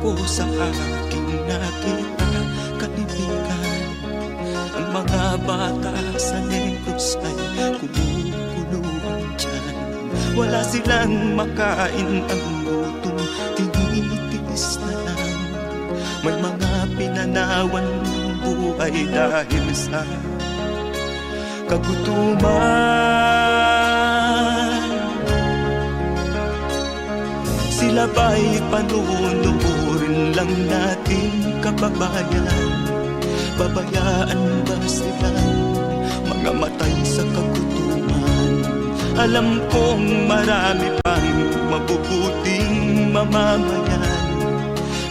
ko sa aking nakita, kaibigan. Ang mga bata sa Negros ay kumukuluan dyan. Wala silang makain, ang gutom tinitiis na lang. May mga pinanawan ng buhay dahil sa kagutuman. Sila ba'y panunurin lang nating kababayan? Babayaan ba silang mga matay sa kagutuman? Alam kong marami pang mabubuting mamamayan.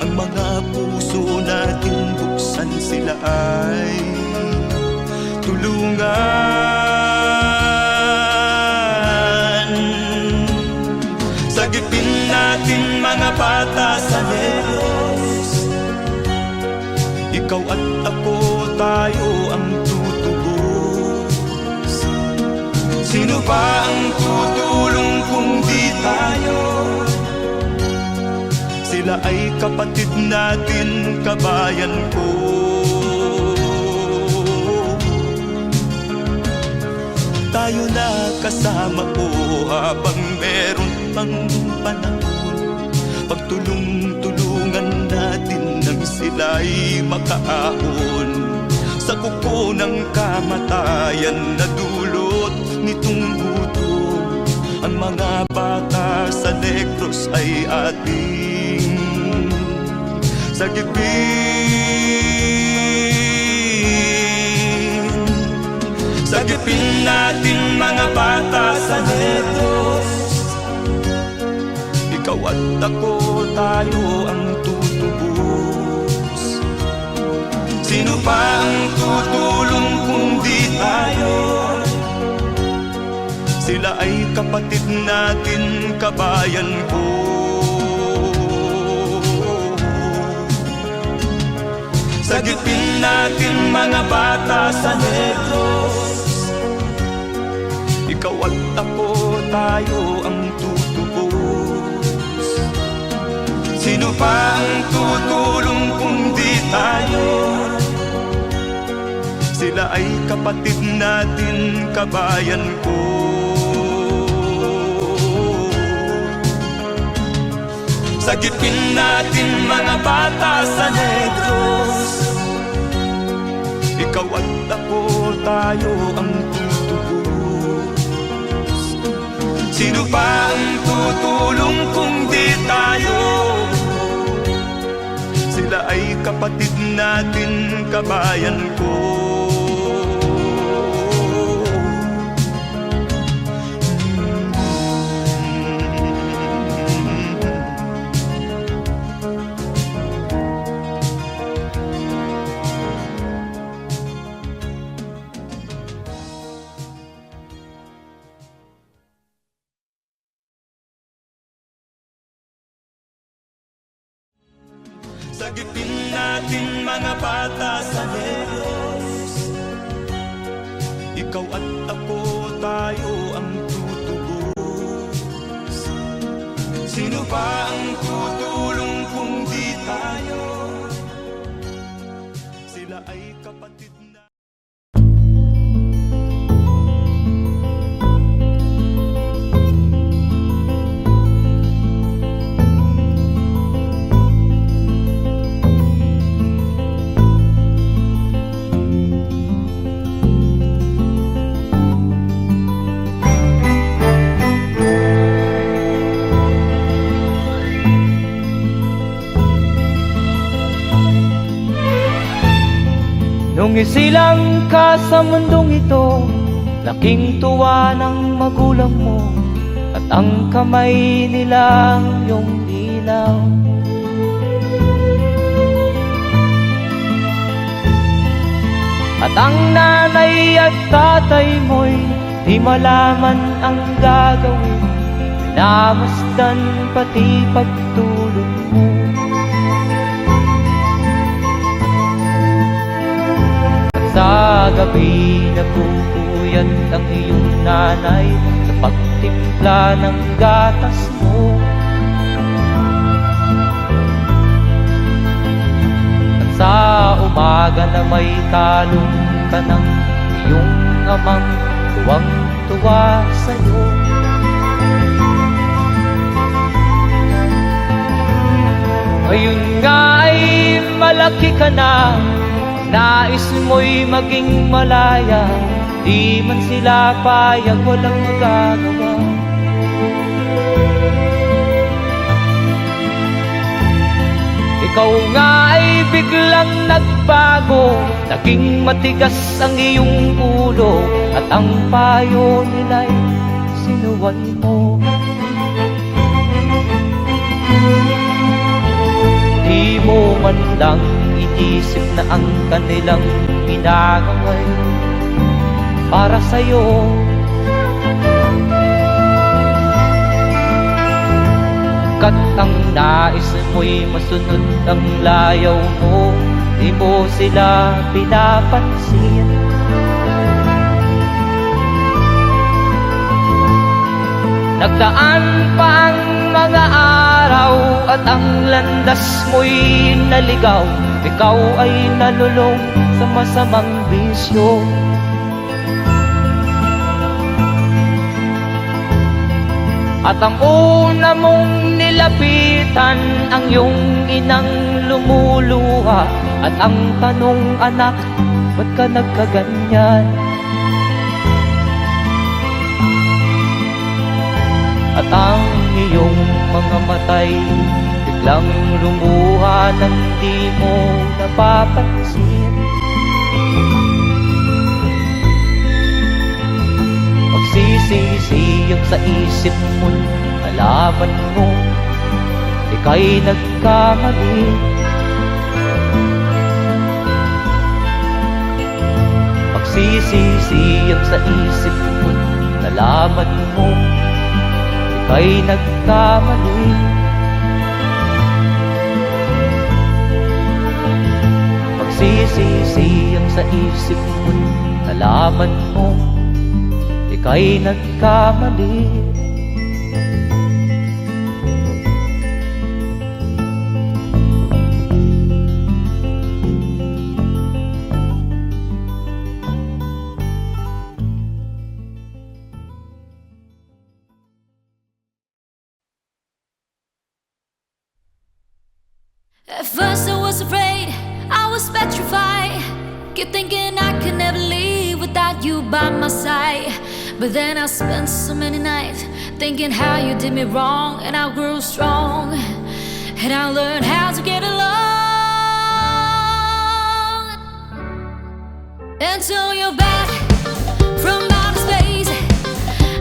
Ang mga puso natin buksan, sila ay tulungan. Sagipin natin mga bata sa Negros. Ikaw at ako, tayo ang tutubos. Sino ba ang tutulong kung di tayo? Sila ay kapatid natin, kabayan ko. Tayo na kasama ko habang meron pang panahon. Pagtulong-tulungan natin nang sila'y makaahon sa kuko ng kamatayan na dulot nitong gutom. Ang mga bata sa Negros ay ating sagipin. Sagipin natin mga bata sa Negros. Ikaw at ako, tayo ang tutubos. Sino pa ang tutulong kung di tayo? Sila ay kapatid natin, kabayan ko. Sagipin natin mga bata sa Negros. Ikaw at ako, tayo ang tutubos. Sino pa ang tutulong kung di tayo? Sila ay kapatid natin, kabayan ko. Sagipin natin mga bata sa Negros. Ikaw at ako, tayo ang tutubos. Sino pa ang tutulong kung di tayo? Sila ay kapatid natin, kabayan ko. Sagipin natin mga bata sa Negros. Ikaw at ako, tayo ang tutubos. Sino ba ang tutulong kung di tayo? Sila ay kapatid na. Nung isilang ka sa mundong ito, laking tuwa ng magulang mo, at ang kamay nila iyong ilaw. At ang nanay at tatay mo'y di malaman ang gagawin, minamasdan pati pagtulog mo. Sa gabi nagpupuyat ang iyong nanay sa pagtimpla ng gatas mo. sa umaga na may kalong ka ng iyong amang tuwang-tuwa sa'yo. Ngayon nga ay malaki ka na, nais mo'y maging malaya, di man sila payag, walang magagawa. Ikaw nga ay biglang nagbago, naging matigas ang iyong ulo, at ang payo nila'y sinuway mo. Di mo man lang inisip na ang kanilang ginagawa'y para sa'yo. Kat ang nais mo'y masunod ang layaw mo, di mo sila pinapansin. Nagdaan pa ang mga araw at ang landas mo'y naligaw, ikaw ay nalulong sa masamang bisyo. At ang una mong nilapitan ang iyong inang lumuluha, at ang tanong, anak, ba't ka nagkaganyan? At ang iyong mga matay biglang lumuha nang di mo napapansin. Magsisisiyag sa isip mo, nalaman mo ika'y nagkamali. Magsisisiyag sa isip mo, nalaman mo ika'y nagkamali. Magsisisiyag sa isip mo, nalaman mo ika'y nagkamali. At first I was afraid, I was petrified, kept thinking I could never leave without you by my side. But then I spent so many nights thinking how you did me wrong, and I grew strong, and I learned how to get along. Until you're back from outer space,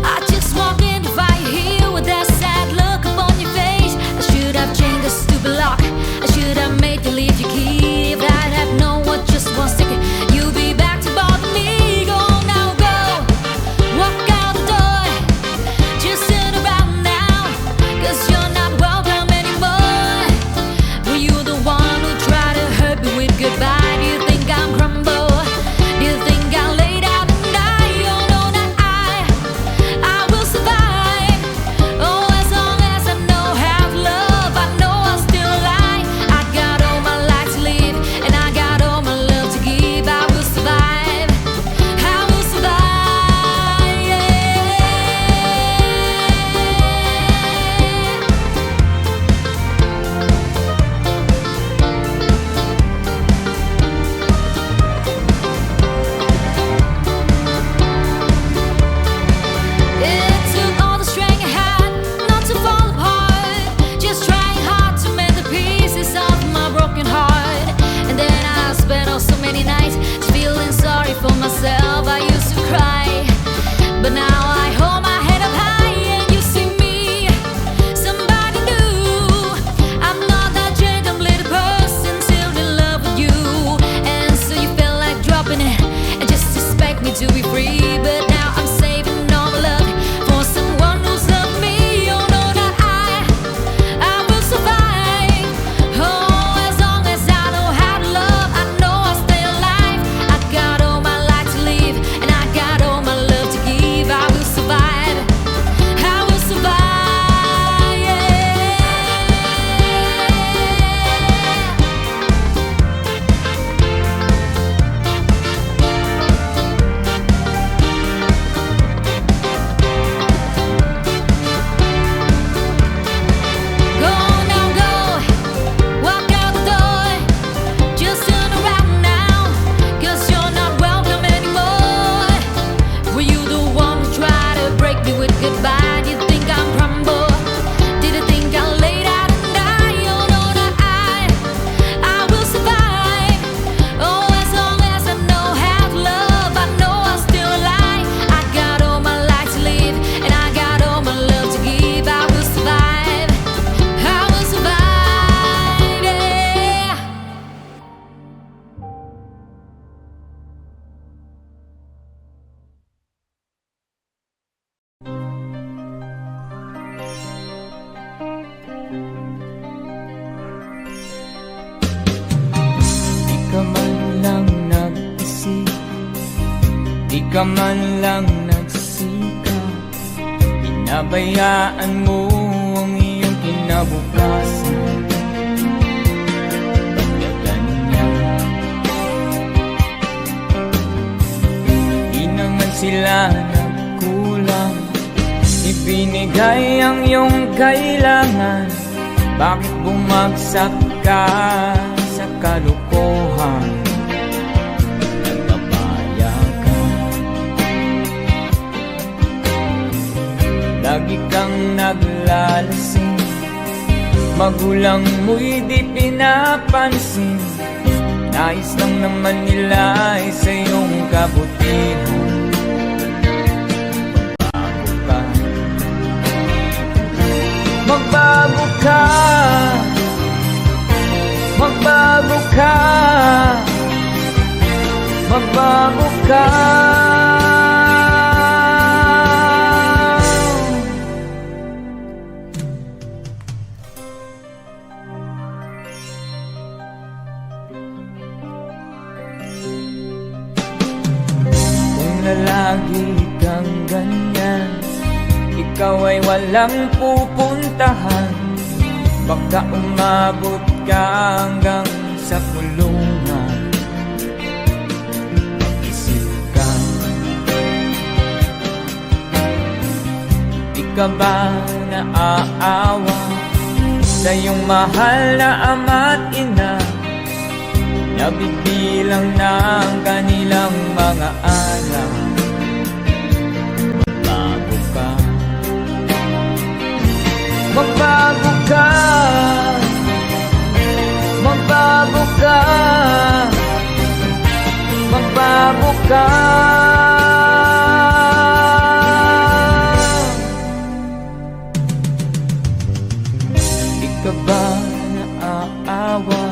I just walked in to find you here with that sad look upon your face. I should have changed the stupid lock, I should have made you leave your key. If I'd have known what just one second you'd be back to bother me. Go on now, go, walk out the door, just sit around now, 'cause you're not welcome anymore. Were you the one who tried to hurt me with goodbye? Do you think I'm crumble? Do you think I'll lay down and die? You're ka man lang nagsikap, pinabayaan mo ang iyong kinabukasan. Bakit ganyan? Di naman sila nagkulang, ibinigay ang iyong kailangan. Bakit bumagsak ka sa kalokohan? Nagpapaya ka, lagi kang naglalasing, magulang mo'y di pinapansin. Nais lang naman nila ay sa iyong kabutihan. Magbago ka, magbago ka, magbago ka. Kung lalagi kang ganyan, ikaw ay walang pupuntahan. Baka umabot ka hanggang sa kulungan. Mag-isip ka, di ka ba naaawa sa iyong mahal na ama't ina? Nabibilang na ang kanilang mga anak. Magbago ka, magbago ka, magbago ka. Di ka ba naaawa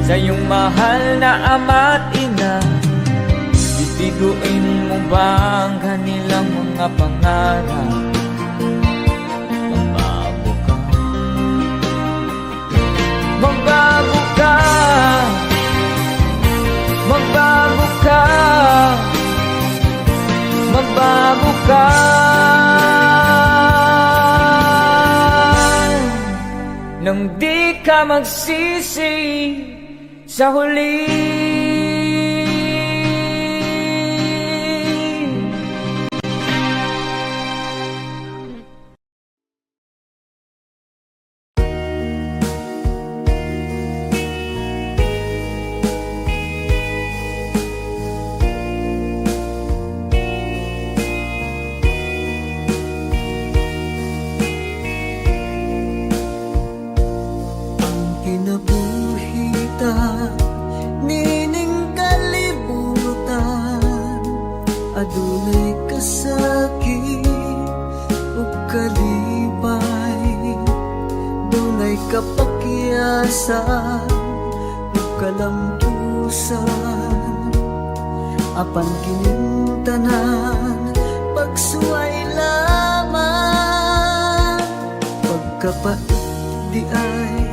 sa iyong mahal na ama't ina? Bibiguin mo ba ang kanilang mga pangarap? Magbago ka, magbago ka, magbago ka. Nang di ka magsisi sa huli. Nining kalibutan, adunay kasakit ug kalipay, dunay kapakyasan ug kalampusan. Apan kining tanan pagsuway lamang, pagkapait di ay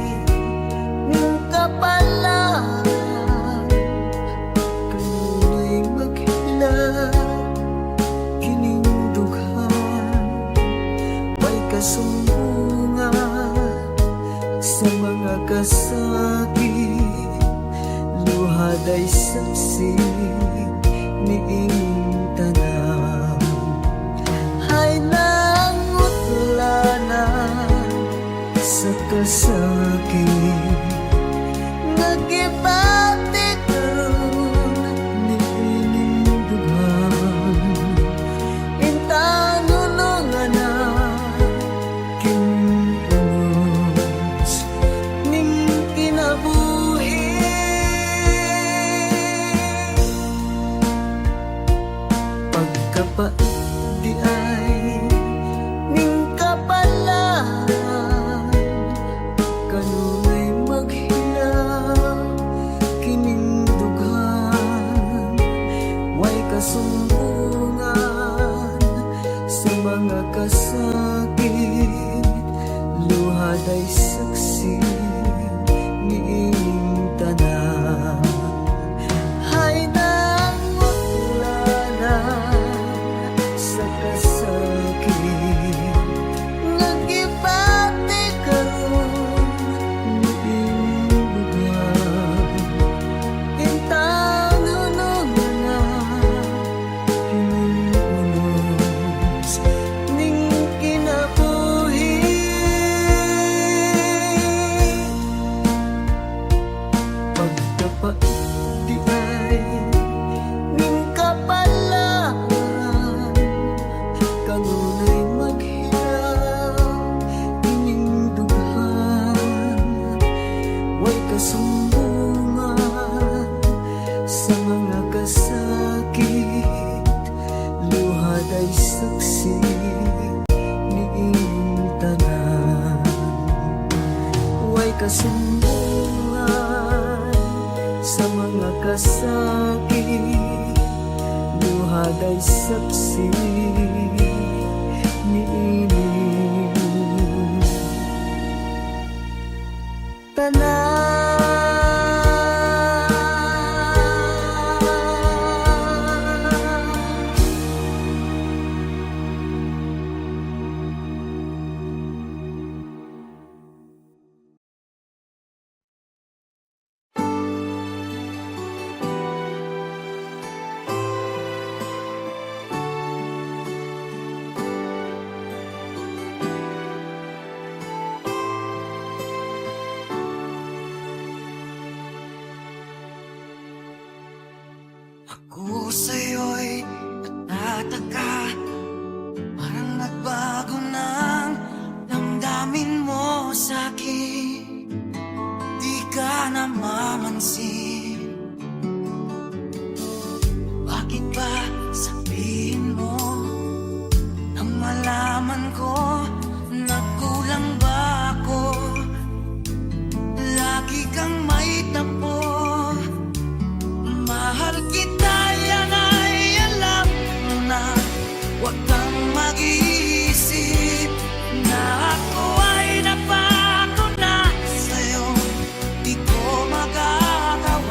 kapalan. Kanunay maghilak kining dughan, may kasumbungan sa mga kasakit. Luhad ay saksi niing tanan, ay nangutlanan sa kasakit. Nagibati karon ni ining dughan, intanulungan na kinunos ning kinabuhi. Pagkapait di ay ning kapalan, kanunay kasunduan sa mga kasakit, luhad ay saksi niining. Ako sa'yo'y natataka, parang nagbago ng damdamin mo sa'kin. Di ka namamansin, bakit ba sabihin mo nang malaman ko na kulang ba ako? Lagi kang may tampo, mahal kita, yan ay alam mo na. Huwag kang mag-iisip na ako ay napako na sa'yo. Di ko magagawa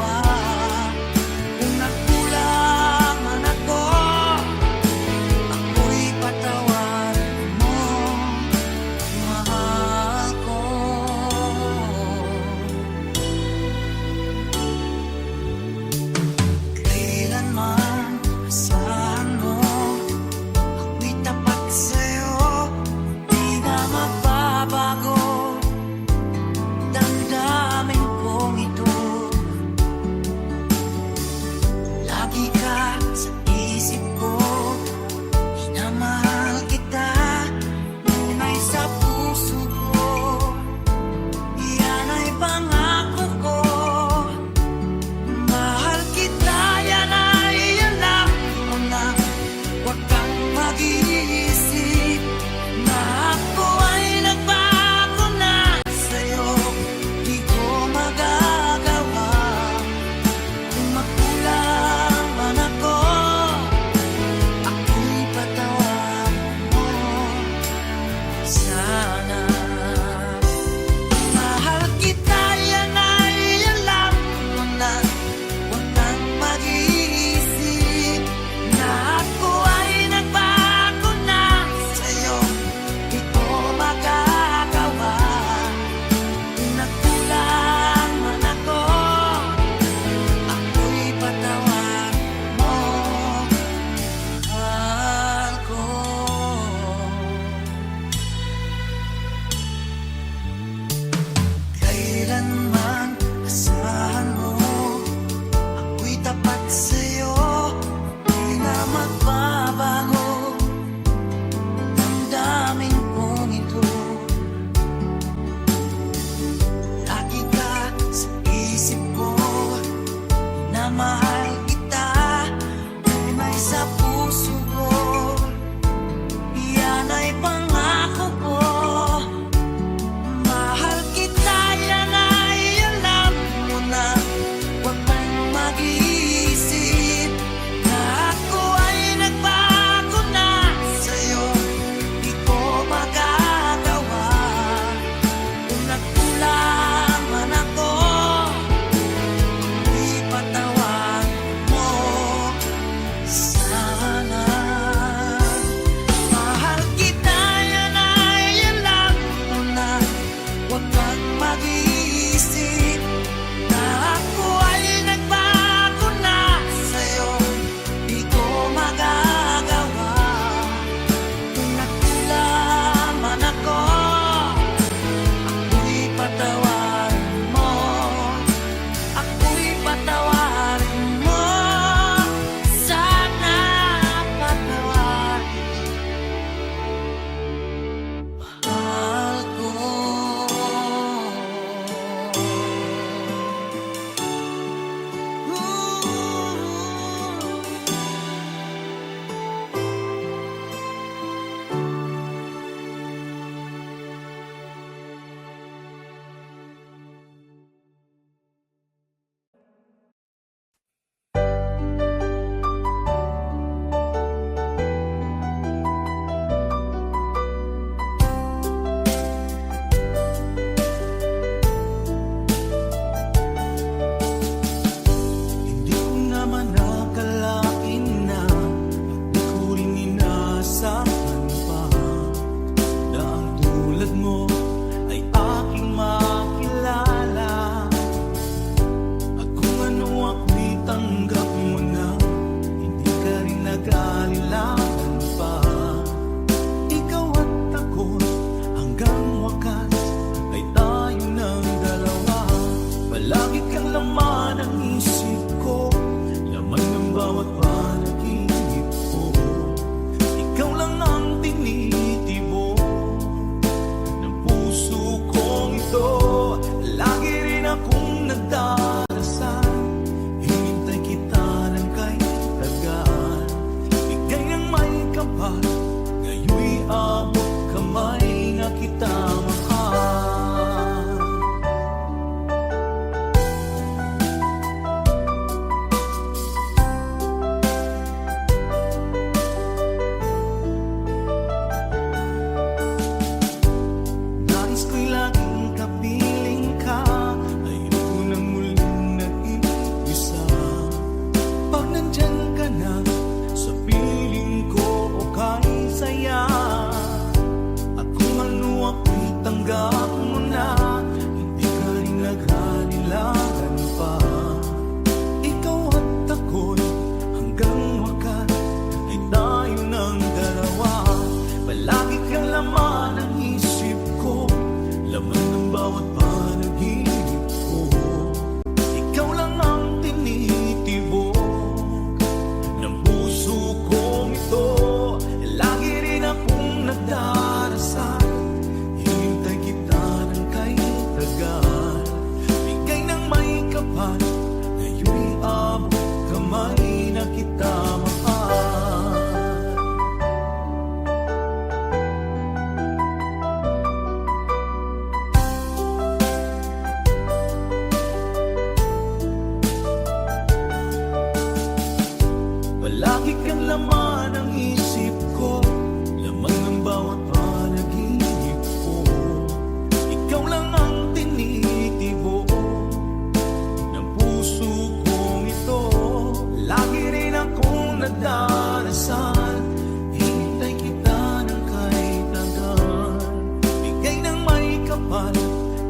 kapal,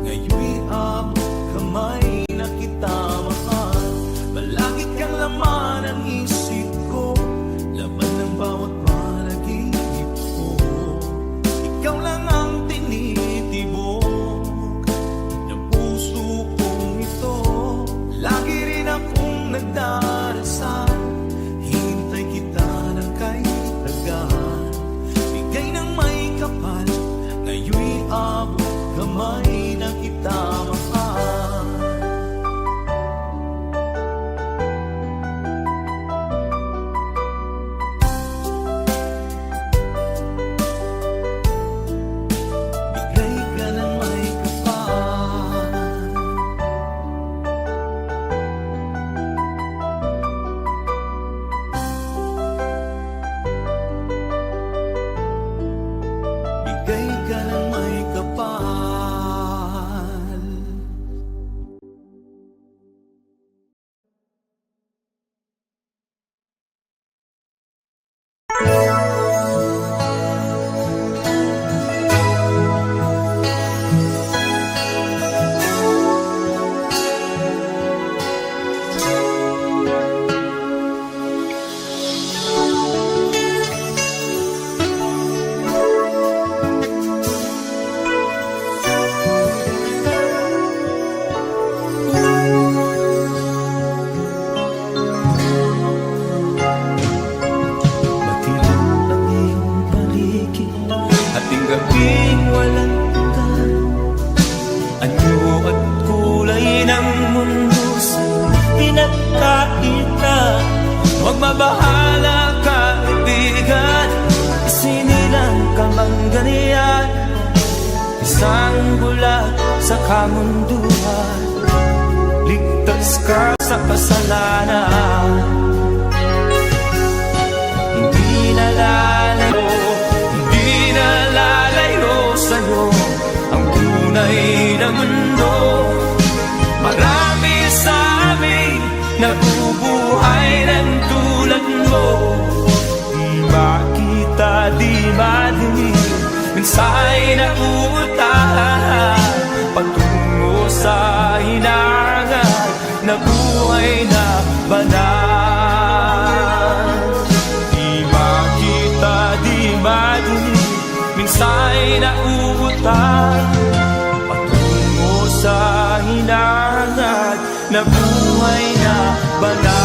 ngayon'y abot kamay na kita mahal. Palagi kang laman ang isip ko, laman ng bawat panaginip ko. Ikaw lang ang tinitibok ng puso kong ito. Lagi rin akong nagdarasal, hintay kita ng kahit tagal. Bigay ng may kapal, ngayon'y abot kamay na kita mahal. Bigay ka ng may kapal. Bigay ka ng may kapal. Matilim ang iyong paligid, ating gabing walang tagal. Anyo at kulay ng mundo sa'yo pinagkakita. Huwag mabahala kaibigan, isinilang ka mang ganyan. Isang bulag sa kamunduhan, ligtas ka sa kasalanan. Hindi nalalayo sa'yo ang tunay na mundo. Marami sa amin nabubuhay ng tulad mo. Di makita, di madinig, minsa'y nauutahan patungo sa hinangan na buhay na banal. Di makita, di madinig, minsa'y nauutahan patungo sa hinangan na buhay na banal.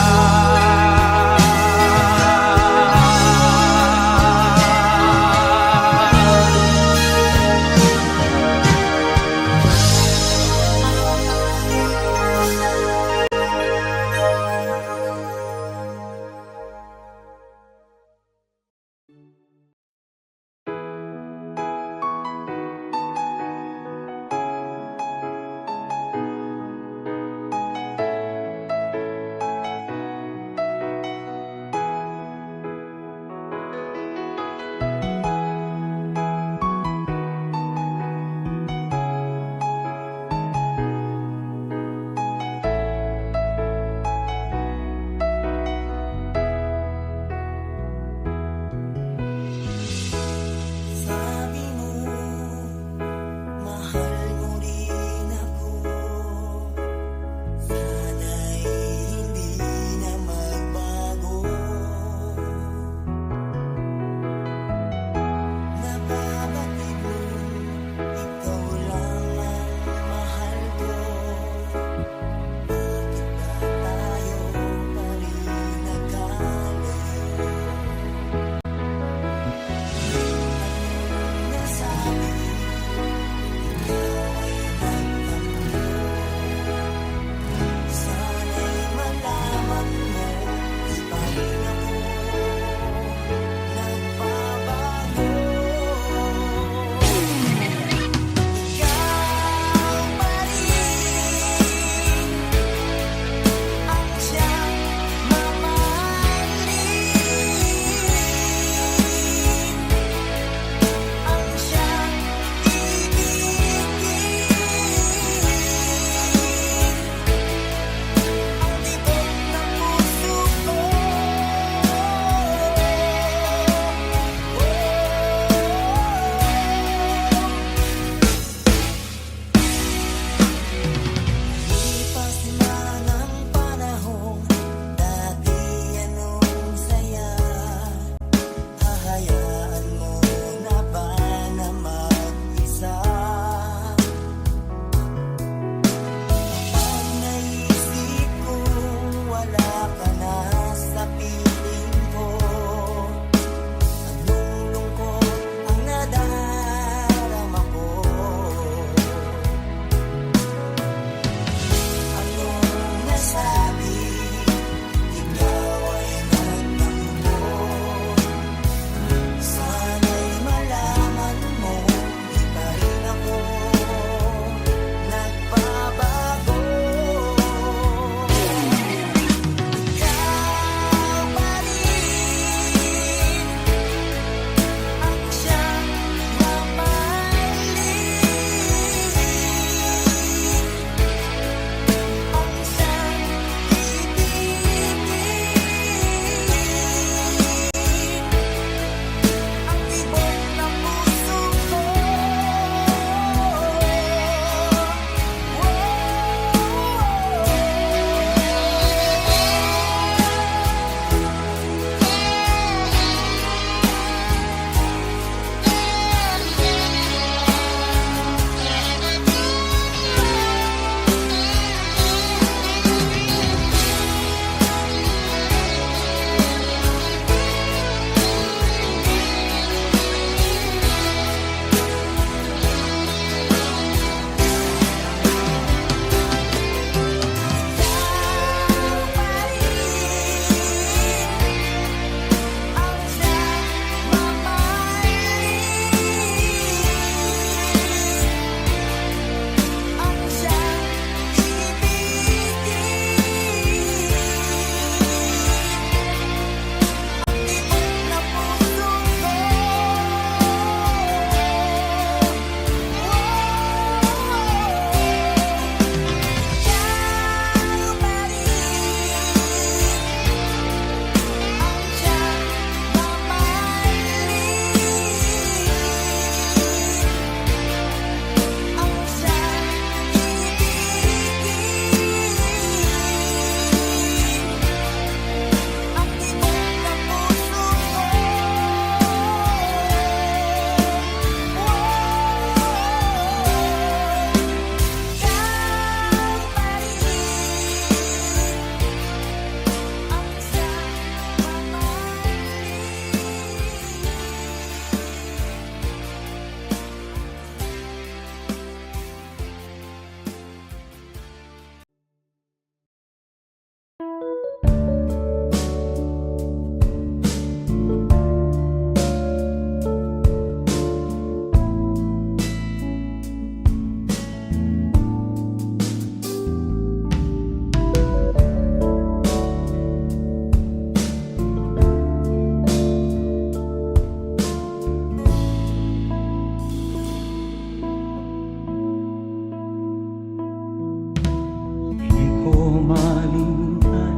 malimutan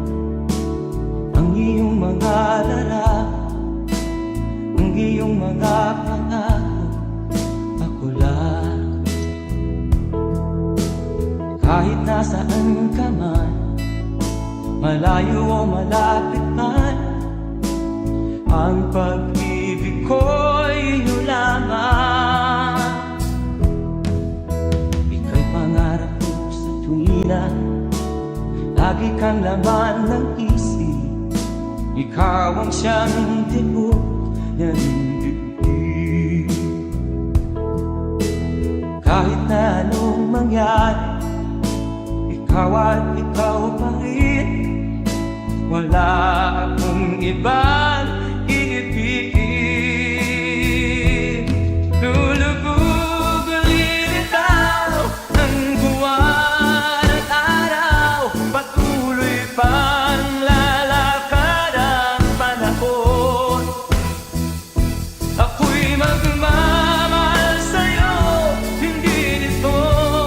ang iyong mga larawan, ang iyong mga pangako. Ako lang, kahit nasaan ka man, malayo o malapit man, ang pag-ibig ko'y iyo lamang. Ika'y pangarap ko sa tuwina, lagi kang laman ng isip. Ikaw ang siyang tibok ng dibdib. Kahit na anong mangyari, ikaw at ikaw pa rin. Wala akong ibang iibigin. Lulubog ang lilitaw ng buwan at araw, patuloy pang lalakad ang panahon. Ako'y magmamahal sa'yo, hindi nito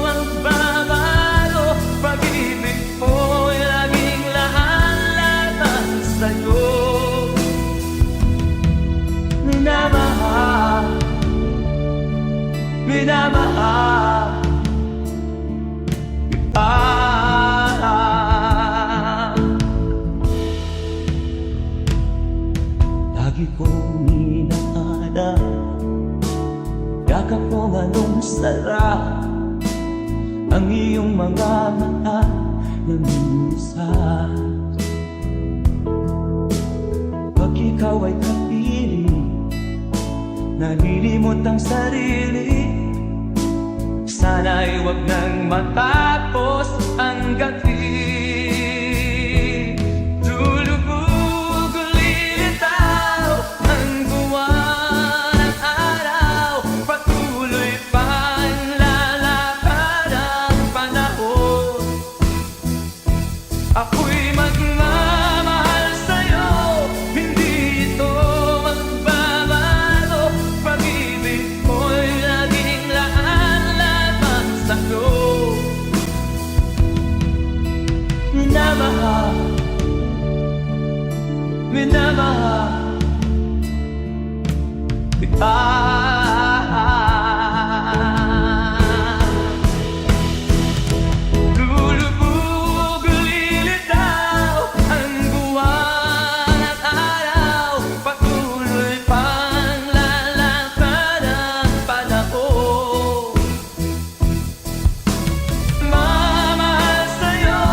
magbabago. Pag-ibig ko'y laging lahat sa'yo. Minamahal, minamahal kita. Lagi kong inaada, yakap mo anong sarap, ang iyong mga mata na minsan. Pag ikaw ay kapiling, nalilimot ang sarili. Sana'y wag nang matapos ang gabi. Lulubog o lilitaw ang buwan at araw, patuloy pang lalakad ang panahon. Ako'y magmamahal sa'yo, hindi ito magbabago. Pag-ibig ko'y laging laan-lamang sa'yo. Minamahal, minamahal kita. Lulubog o lilitaw ang buwan at araw, patuloy pang lalakad ang panahon. Mamahal sa'yo,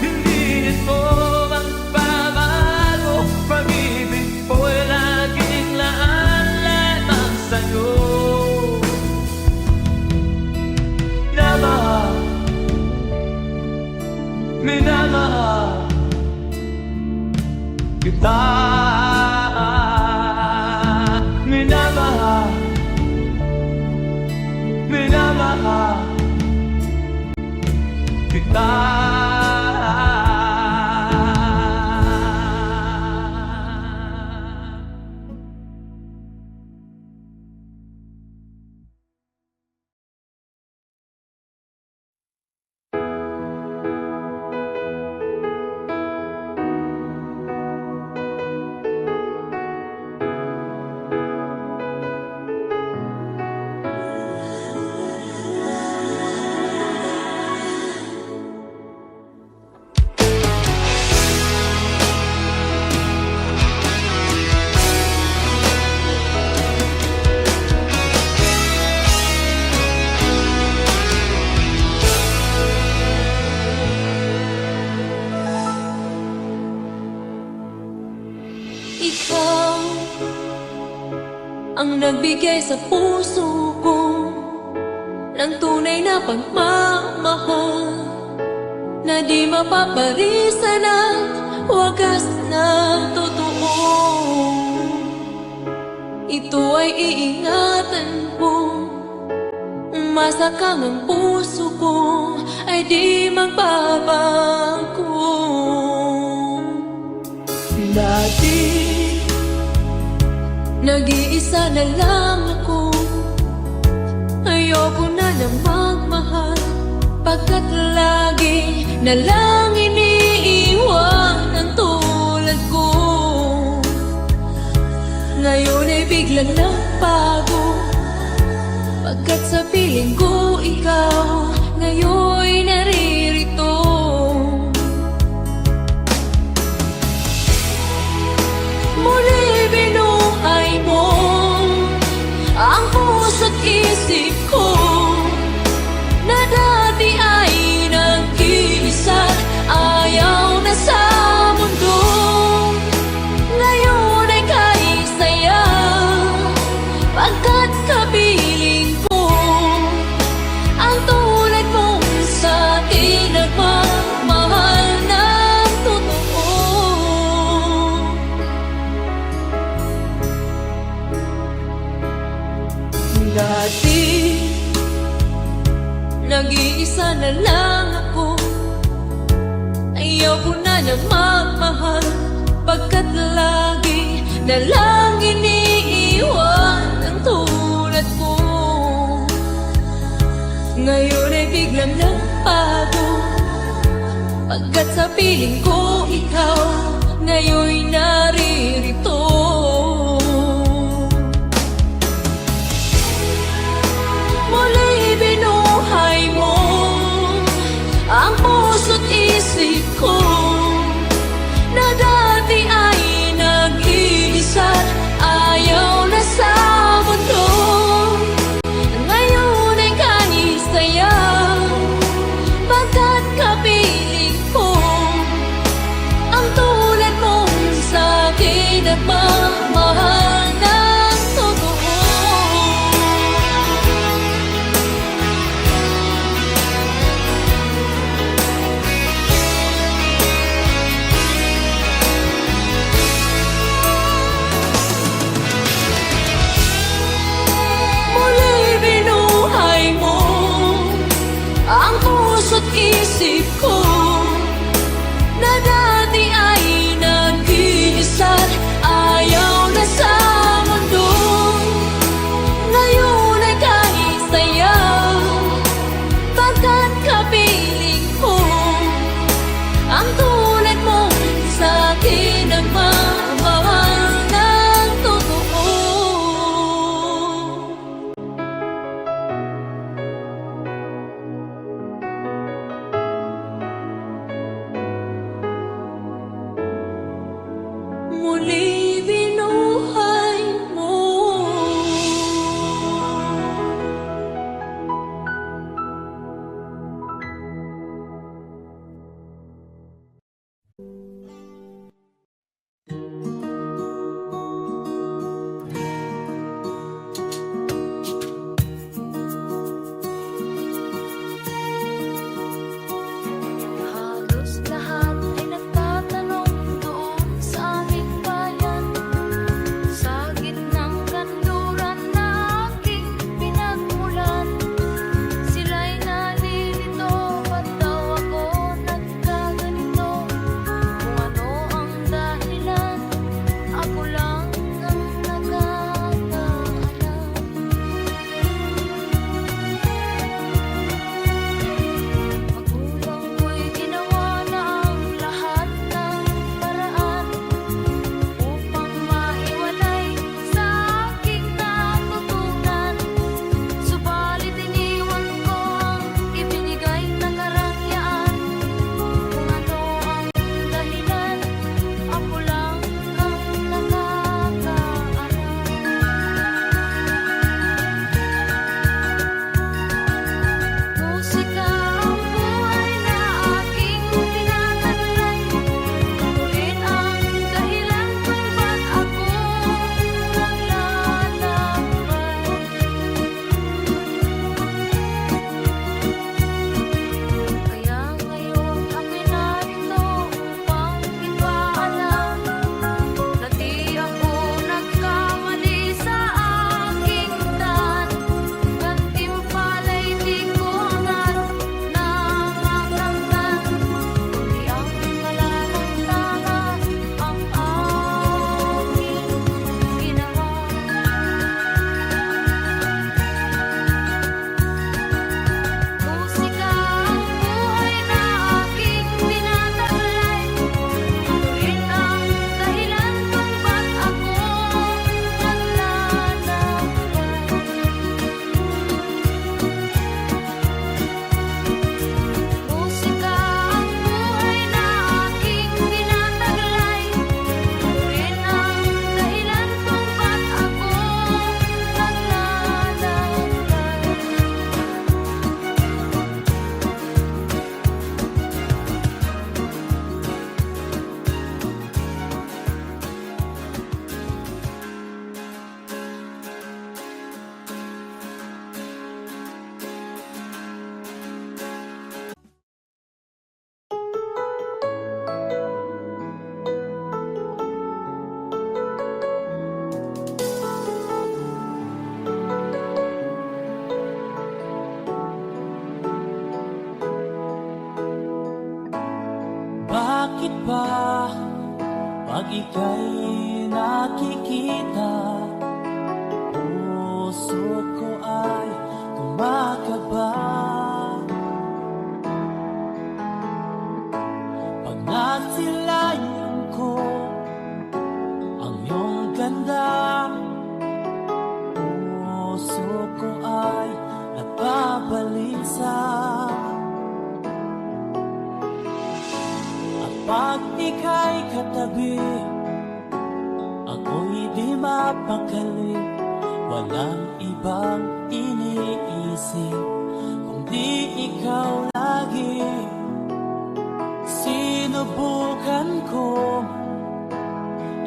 hindi nito magbabago. Pag-ibig ko'y laging laan-lamang sa'yo. Minamahal, minamahal kita. Minamahal, minamahal kita. Ikaw ang nagbigay sa puso ko ng tunay na pagmamahal, na di mapaparisan at wagas na totoo. Ito ay iingatan ko, umasa kang ang puso ko ay di magbabago. Dati Nag-iisa na lang ako, ayoko na lang magmahal, pagkat lagi na lang biglang nagbago, pagkat sa piling ko ikaw ngayon'y naririto. Muli binuhay mo ang puso't isip ko, na dati ay nag-iisa't ayaw na sa mundo. Ngayon ay kahit saya, pagkat kapiling ko ang tulad mong sa'kin nagmamahal ng totoo. Dati nag-iisa na lang ako, ayaw ko na na magmahal, pagkat lagi na lang iniiwan ang tulad mo. Ngayon ay biglang nagbago, pagkat sa piling ko ikaw ngayon'y naririto. Muli binuhay mo ang puso't isip ko, na dati ay nag-iisa't ayaw na sa mundo. Ngayon ay kahit saya, pagkat kapiling ko ang tulad mong sa'kin nagmamahal ng totoo. Muli binuhay mo ang puso't isip ko, na dati ay nag-iisa't ayaw na sa mundo. Ngayon ay kahit saya, pagkat kapiling ko ang tulad mong sa'kin nagmamahal ng totoo. bakit ba pag ika'y nakikita, puso ko ay kumakaba? Pag nasilayan ko ang iyong ganda, puso ko ay nababalisa. At pag ika'y katabi, ako'y di mapakali. Walang ibang iniisip kundi ikaw lagi. Sinubukan ko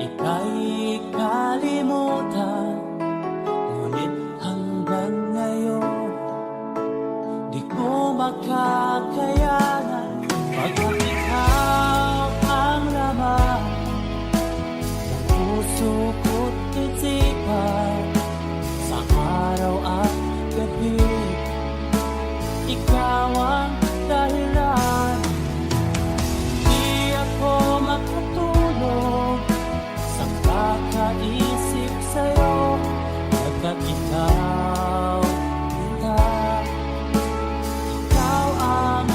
ika'y kalimutan, ngunit hanggang ngayon di ko makakayanan. Pagkat ikaw ang laman ng puso ko't isipan, sa araw at gabi ikaw ang dahilan. Di ako makatulog sa kakaisip sa'yo, pagkat ikaw ang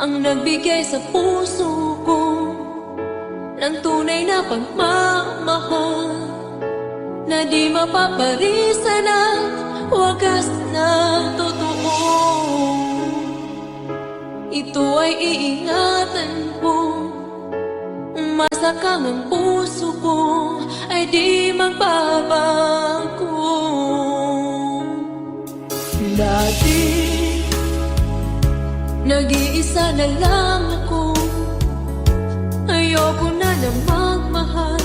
ang nagbigay sa puso ko ng tunay na pagmamahal na di mapaparisan at wagas na totoo. Ito ay iingatan ko, masakang ang puso ko ay di magbabago. Dati nag-iisa na lang ako, ayoko na magmahal,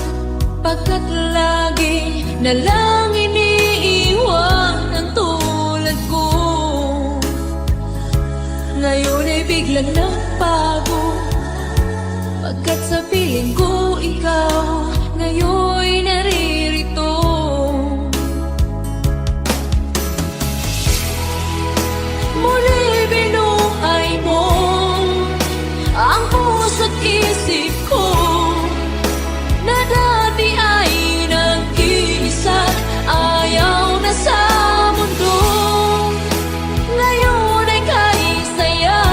pagkat lagi na lang iniiwan ang tulad ko. Ngayon ay biglang nagbago, pagkat sa piling ko ikaw ngayon'y naririto. Muli binuhay mo ang puso't isip ko na dati ay nag-iisa, ayaw na sa mundo. Ngayon ay kahit saya,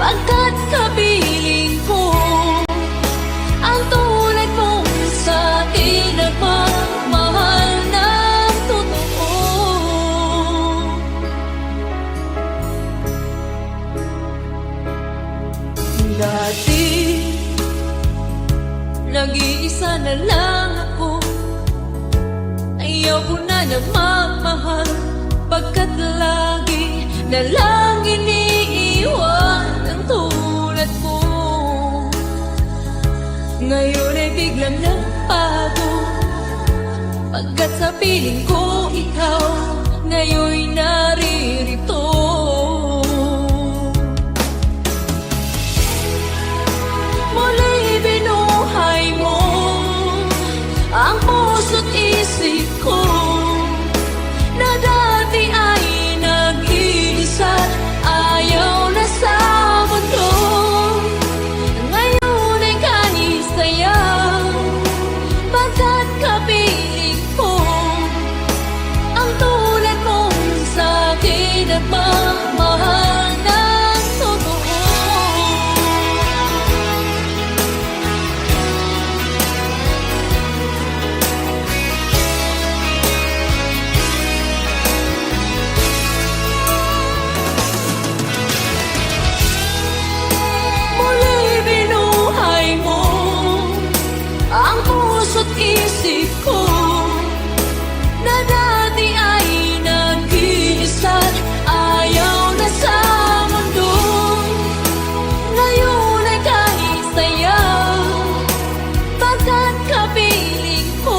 pagkat kapiling ko ang tulad mong sa akin nagmamahal ng totoo. Dati nag-iisa na lang ako, ayaw ko na magmahal, pagkat lagi na lang iniiwan ang tulad ko. Ngayon ay biglang nagbago, pagkat sa piling ko ikaw ngayon'y naririto. Muli binuhay mo ang puso't isip ko na dati ay nag-iisa, ayaw na sa mundo. Ngayon ay kahit saya, pagkat kapiling ko ang tulad mong sa akin nagmamahal ng totoo. Muli binuhay mo ang puso't isip ko na dati ay nag-iisa, ayaw na sa mundo. Ngayon ay kahit saya, pagkat kapiling ko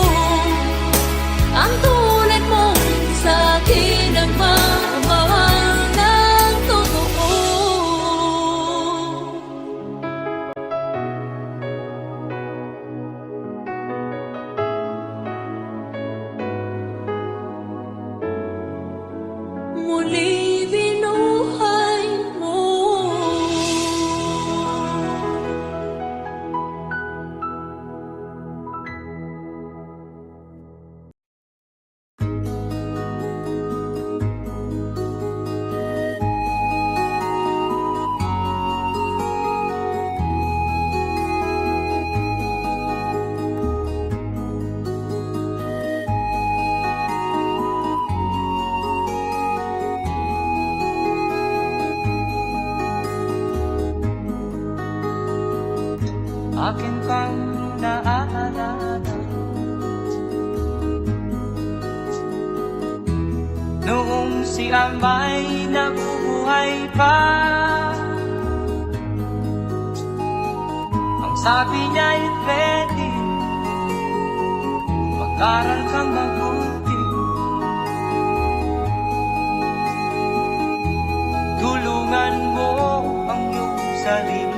ang tulad mong sa akin nagmamahal ng totoo. Muli binuhay mo. Akin pang naaalala noong si Amay nabubuhay pa. Ang sabi niya'y pwede mag-aral kang mabuti, tulungan mo ang iyong sarili.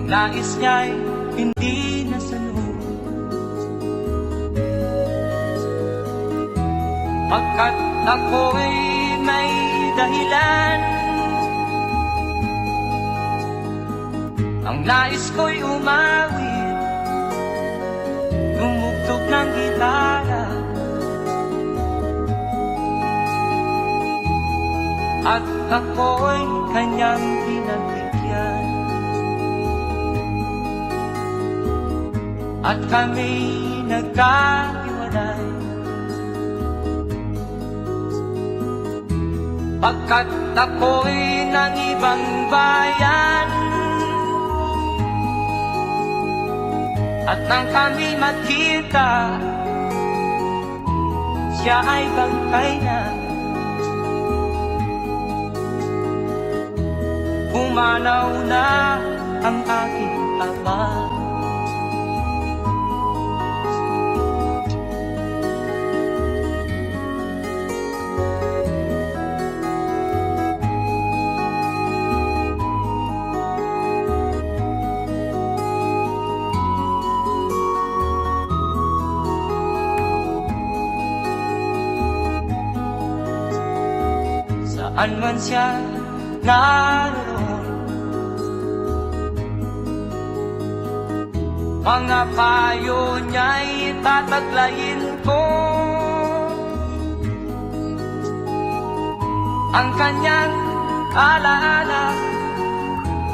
Nais niya'y hindi nasunod, pagkat ako'y may dahilan. Ang nais ko'y umawit, tumugtog ng gitara, at ako'y kanyang pinagbigyan. At kami nagkahiwalay, pagkat ako'y ng ibang bayan. At nang kami magkita, siya ay bangkay na. Pumanaw na ang aking ama. Saan man siya naroon, mga payo niya'y tataglayin ko. Ang kanyang alaala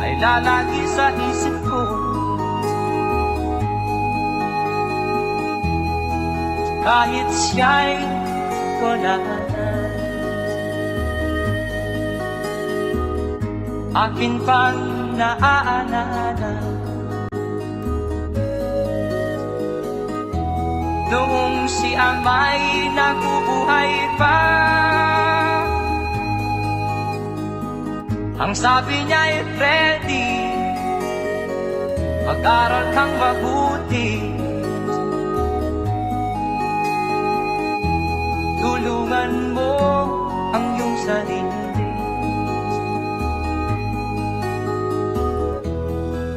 ay lalagi sa isip ko. Kahit siya'y wala na, akin pang naaalala noong si ama'y nabubuhay pa. Ang sabi niya'y Freddy, mag-aral kang mabuti, tulungan mo ang iyong sarili.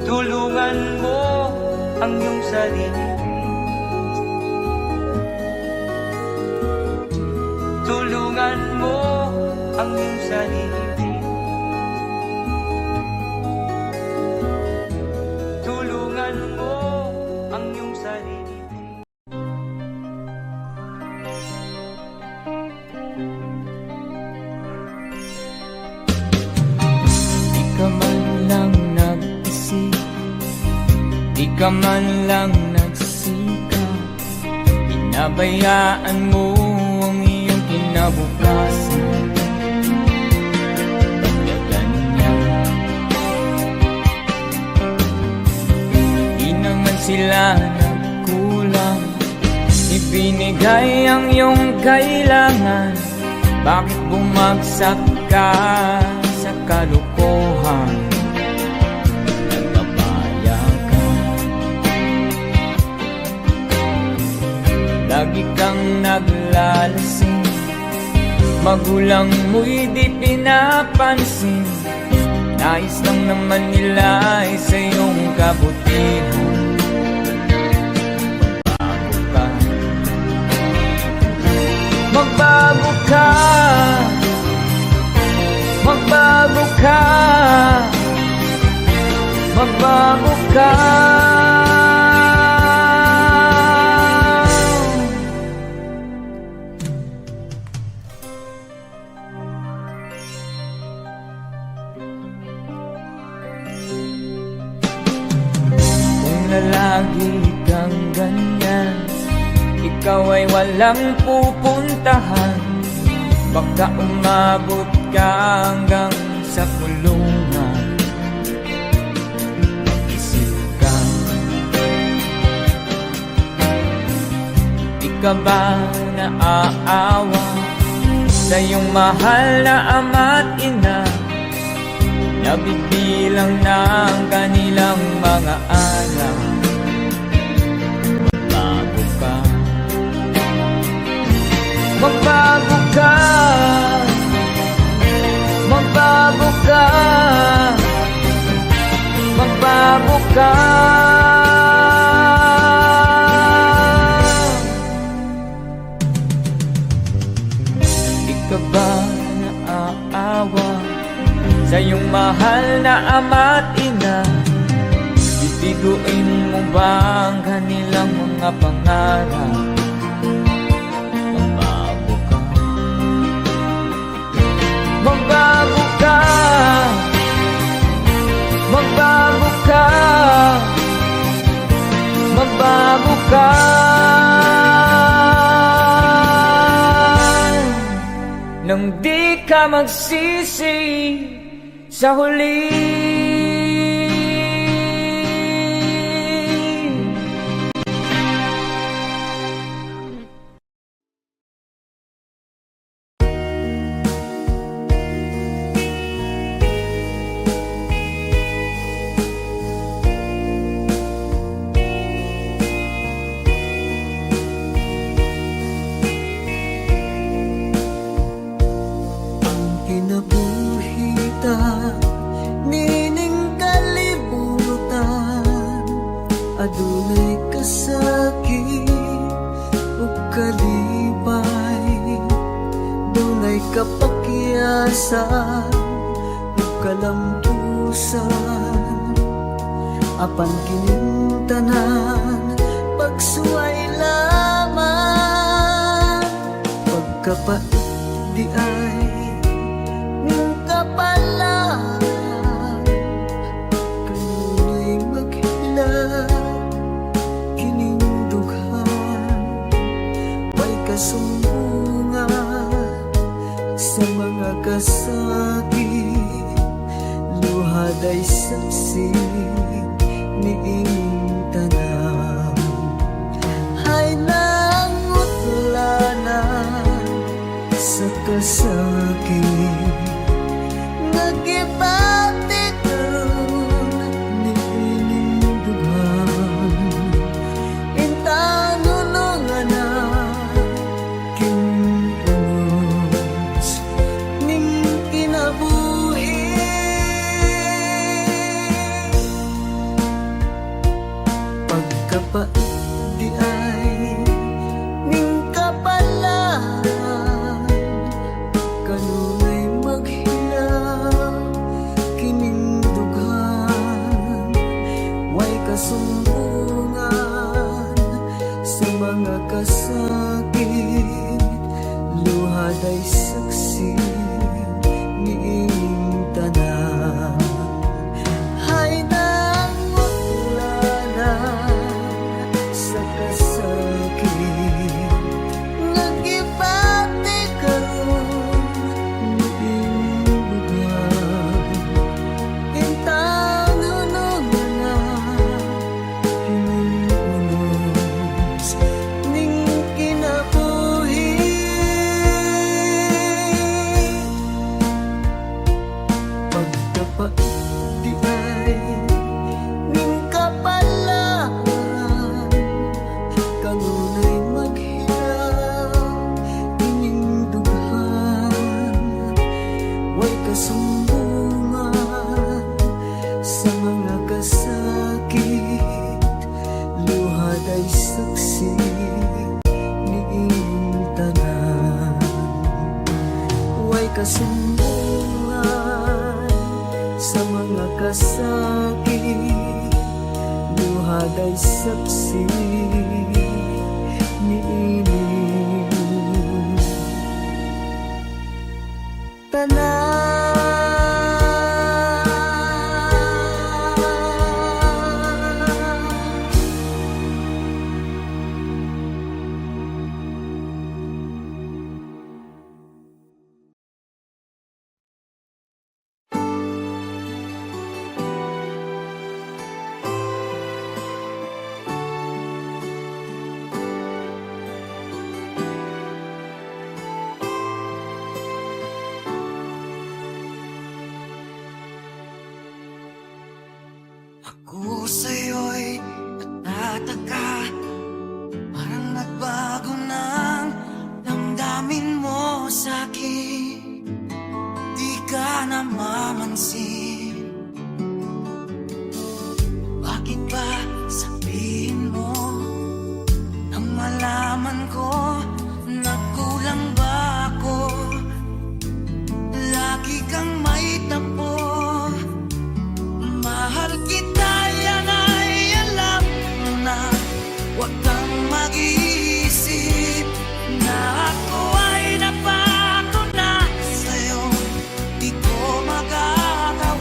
Tulungan mo ang iyong sarili. Tulungan mo ang iyong sarili. Tulungan mo ang iyong sarili. Di ka man lang nag-isip, di ka man lang nagsikap, pinabayaan mo ang iyong kinabukasan. Kaya ganyan, di naman sila nagkulang, ibinigay ang iyong kailangan. Bakit bumagsak ka sa kalokohan? Lagi kang naglalasing, magulang mo'y di pinapansin. Nais lang naman nila ay sa iyong kabutihan. Magbago ka, magbago ka, magbago ka. Lagi kang ganyan, ikaw ay walang pupuntahan. Baka umabot ka hanggang sa kulungan. Mag-isip ka, di ka ba naaawa sa iyong mahal na ama't ina? Nabibilang na ang kanilang mga anak. Magbago ka, magbago ka, magbago ka. Di ka ba naaawa sa iyong mahal na ama't ina? Bibiguin mo ba ang kanilang mga pangarap? Magbago balikan nang di ka magsisi sa huli. Kinabuhita, nining kalibutan, adunay kasakit ug kalipay, dunay kapakyasan ug kalampusan, apan kining tanan pagsuway lamang, pagkapait di ay kapalan, kanunay maghilak kining dughan, may kasumbungan sa mga kasakit, luhad ay saksi ni inyong tanan. Ay nangutlanan sa kasakit, nagibati karon ni ining dughan, intang nunungan na kinunos ning kinabuhi. Pagkapait di ay ning kapalan, kanunay maghilak kining dughan, way kasumbungan sa mga kasakit, luhad ay saksi ni inyong tanan. Hay nangutlanan sa kasakit, nagibati karon ni inyong dughan, intang nunungan na kinunos ning kinabuhi. Pagkapait di ay ning kapalan, kanunay maghilak kining dughan, way kasumbungan sa mga kasakit, luhad ay saksi ni inyong tanan. Way kasumbungan sa mga kasakit, luhad ay saksi ni inyong tanan. Ako sa'yo'y natataka, parang nagbago ng damdamin mo sa'kin, di ka namamansin. Bakit ba sabihin mo nang malaman ko na kulang ba ako? Lagi kang may tampo, mahal kita, yan ay alam mo na. Huwag kang mag-iisip na ako ay napako na sa'yo, di ko magagawa.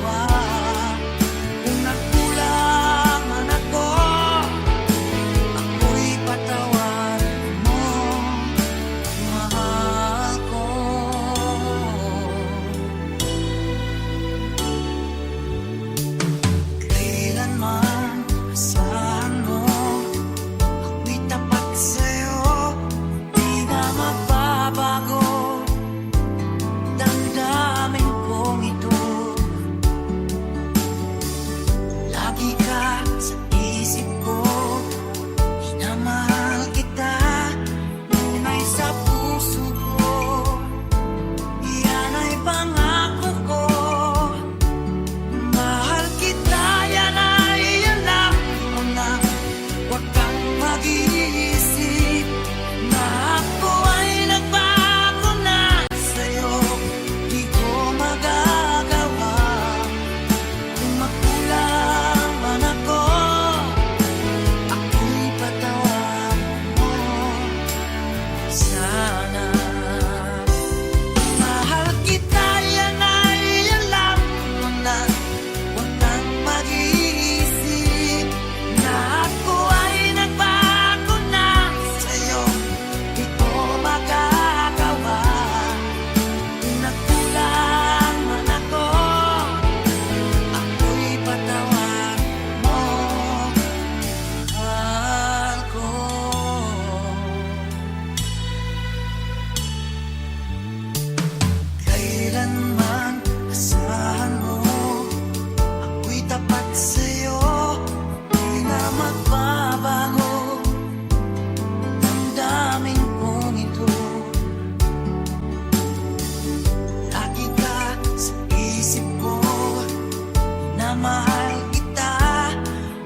mahal kita,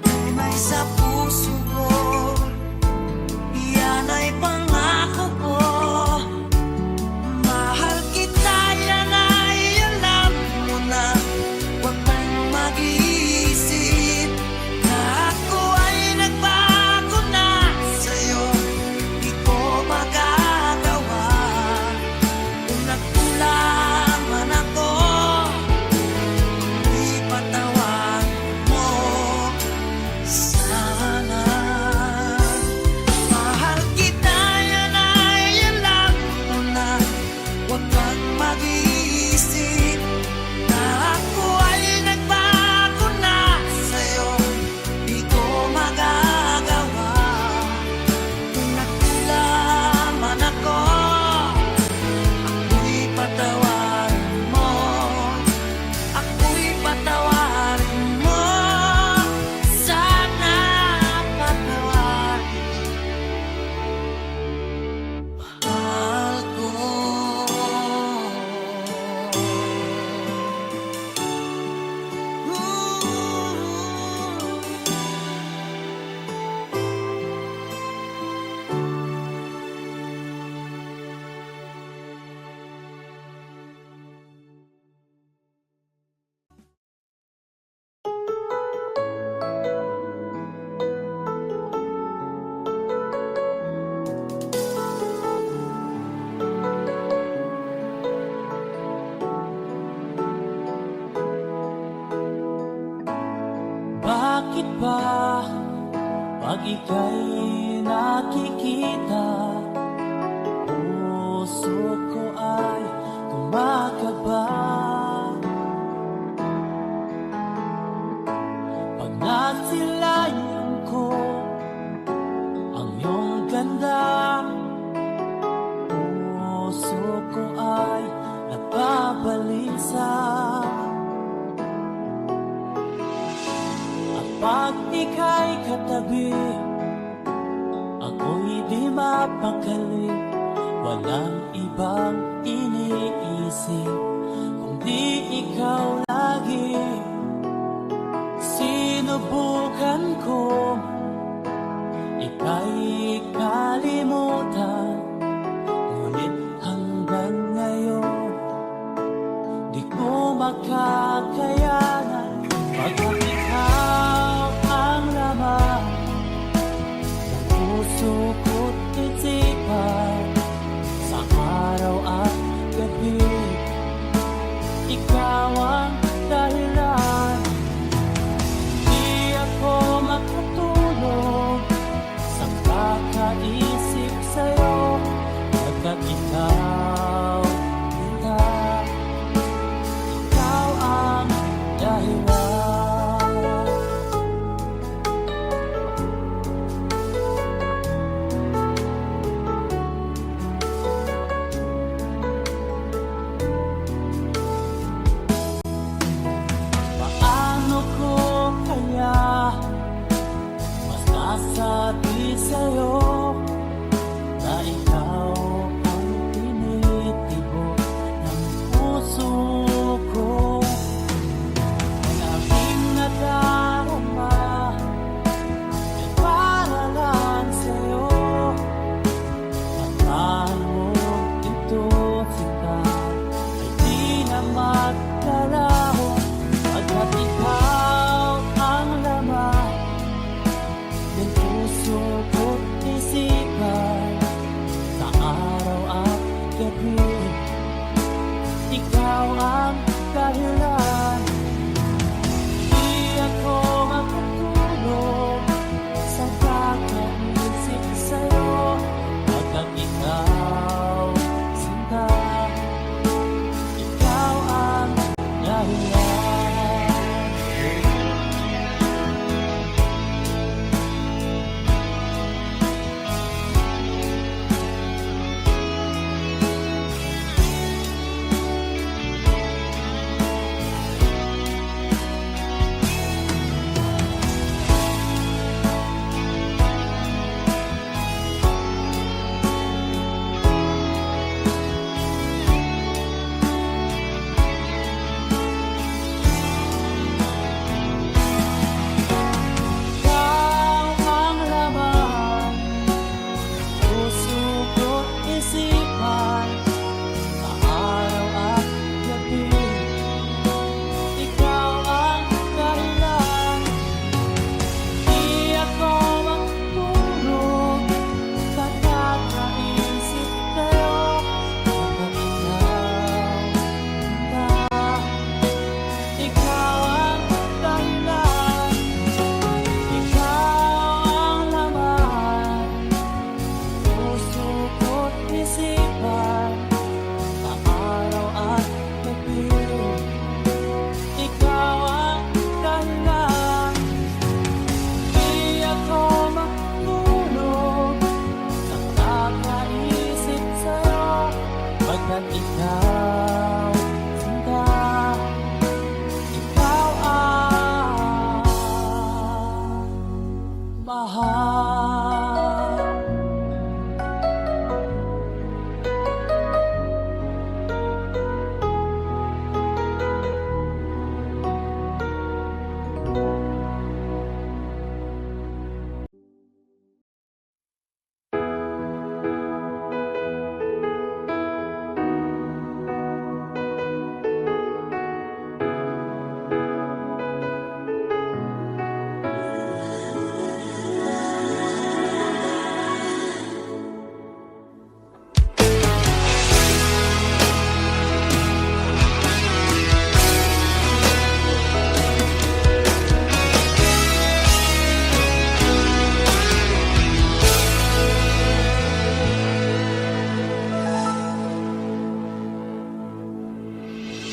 tunay sa puso ko. Yan ay pangako ko. Mahal kita, yan ay alam mo na. Huwag kang mag-iisip na ako ay nagbago na sa'yo. Di ko magagawa kung nagkulang man ako. Ipatawan mo sana. Mahal kita, yan ay alam mo na. Huwag kang mag-iisip na ako ay nagbago na sa'yo. Di ko magagawa kung nagkulang man ako. Ako'y patawarin mo. Ako'y patawarin mo. Sana patawarin mahal ko. Bakit ba pag ika'y nakikita, puso ko ay kumakaba? Pag nasilayan ko ang iyong ganda, puso ko ay nagbabalisa. Pag ika'y katabi, ako'y di mapakali. Walang ibang iniisip kundi ikaw lagi. Sinubukan ko ika'y kalimutan, ngunit hanggang ngayon di ko makakayanan. Pagkat ikaw ang laman ng puso ko't isipan, sa araw at gabi, ikaw ang dahilan. Di ako makatulog sa kakaisip sa'yo, pagkat ikaw kita, ikaw ang dahilan. Paano ko kaya masasabi sa'yo na ikaw ang tinitibok ng puso ko? Ang aking nadarama ay para lang sa'yo. Akala mo ito sila ay di na magkalaho, pagkat ikaw ang laman ng puso ko't isipan, sa araw at gabi, ikaw ang dahilan. Di ako makatulog sa kakaisip sa'yo, pagkat ikaw sinta, ikaw ang dahilan.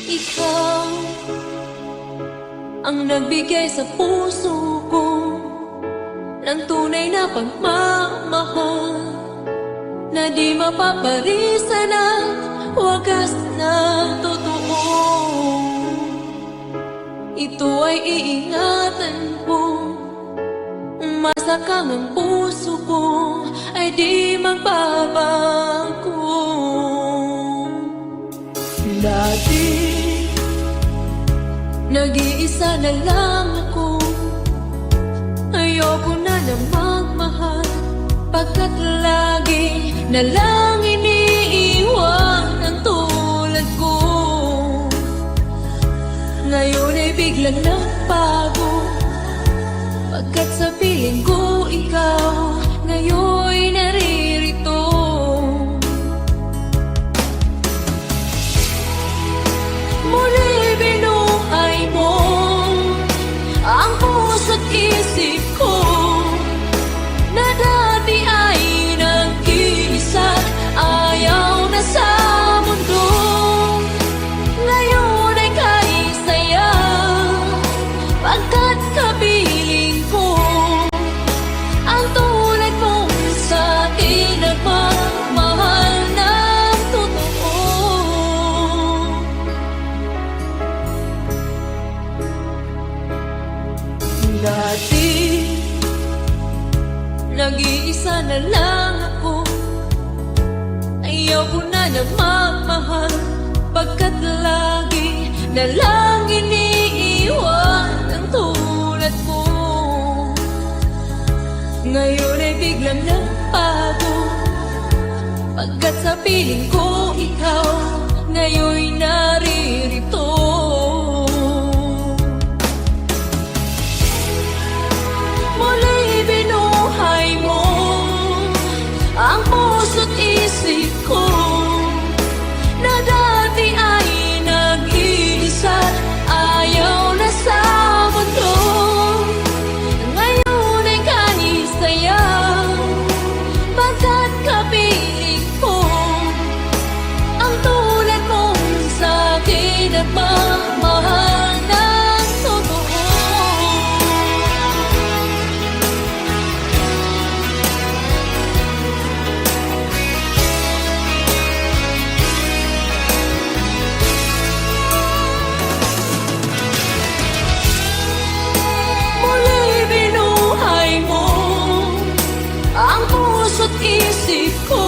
ikaw ang nagbigay sa puso ko ng tunay na pagmamahal na di mapaparisan at wagas na totoo. Ito ay iingatan ko, masakang ang puso ko ay di magbabago. Dati, nag-iisa na lang ako, ayoko na magmahal, pagkat lagi na lang iniiwan ang tulad ko. Ngayon ay biglang nagbago, pagkat sa piling ko ikaw ngayon'y naririto. Muli binuhay mo ang puso't isip ko na dati ay nag-iisa, ayaw na sa mundo. Ngayon ay kahit saya, pagkat kapiling ko ang tulad mong sa akin nagmamahal ng totoo. Dati, nag-iisa na lang ako, ayaw ko na magmahal, pagkat lagi na lang iniiwan ang tulad ko. Ngayon ay biglang nagbago, pagkat sa piling ko ikaw ngayon'y naririto. Muli binuhay mo ang puso't isip ko na dati ay nag-iisa, ayaw na sa mundo. Ngayon ay kahit saya, pagkat kapiling ko ang tulad mong sa akin nagmamahal ng totoo. Muli binuhay mo ang puso't isip ko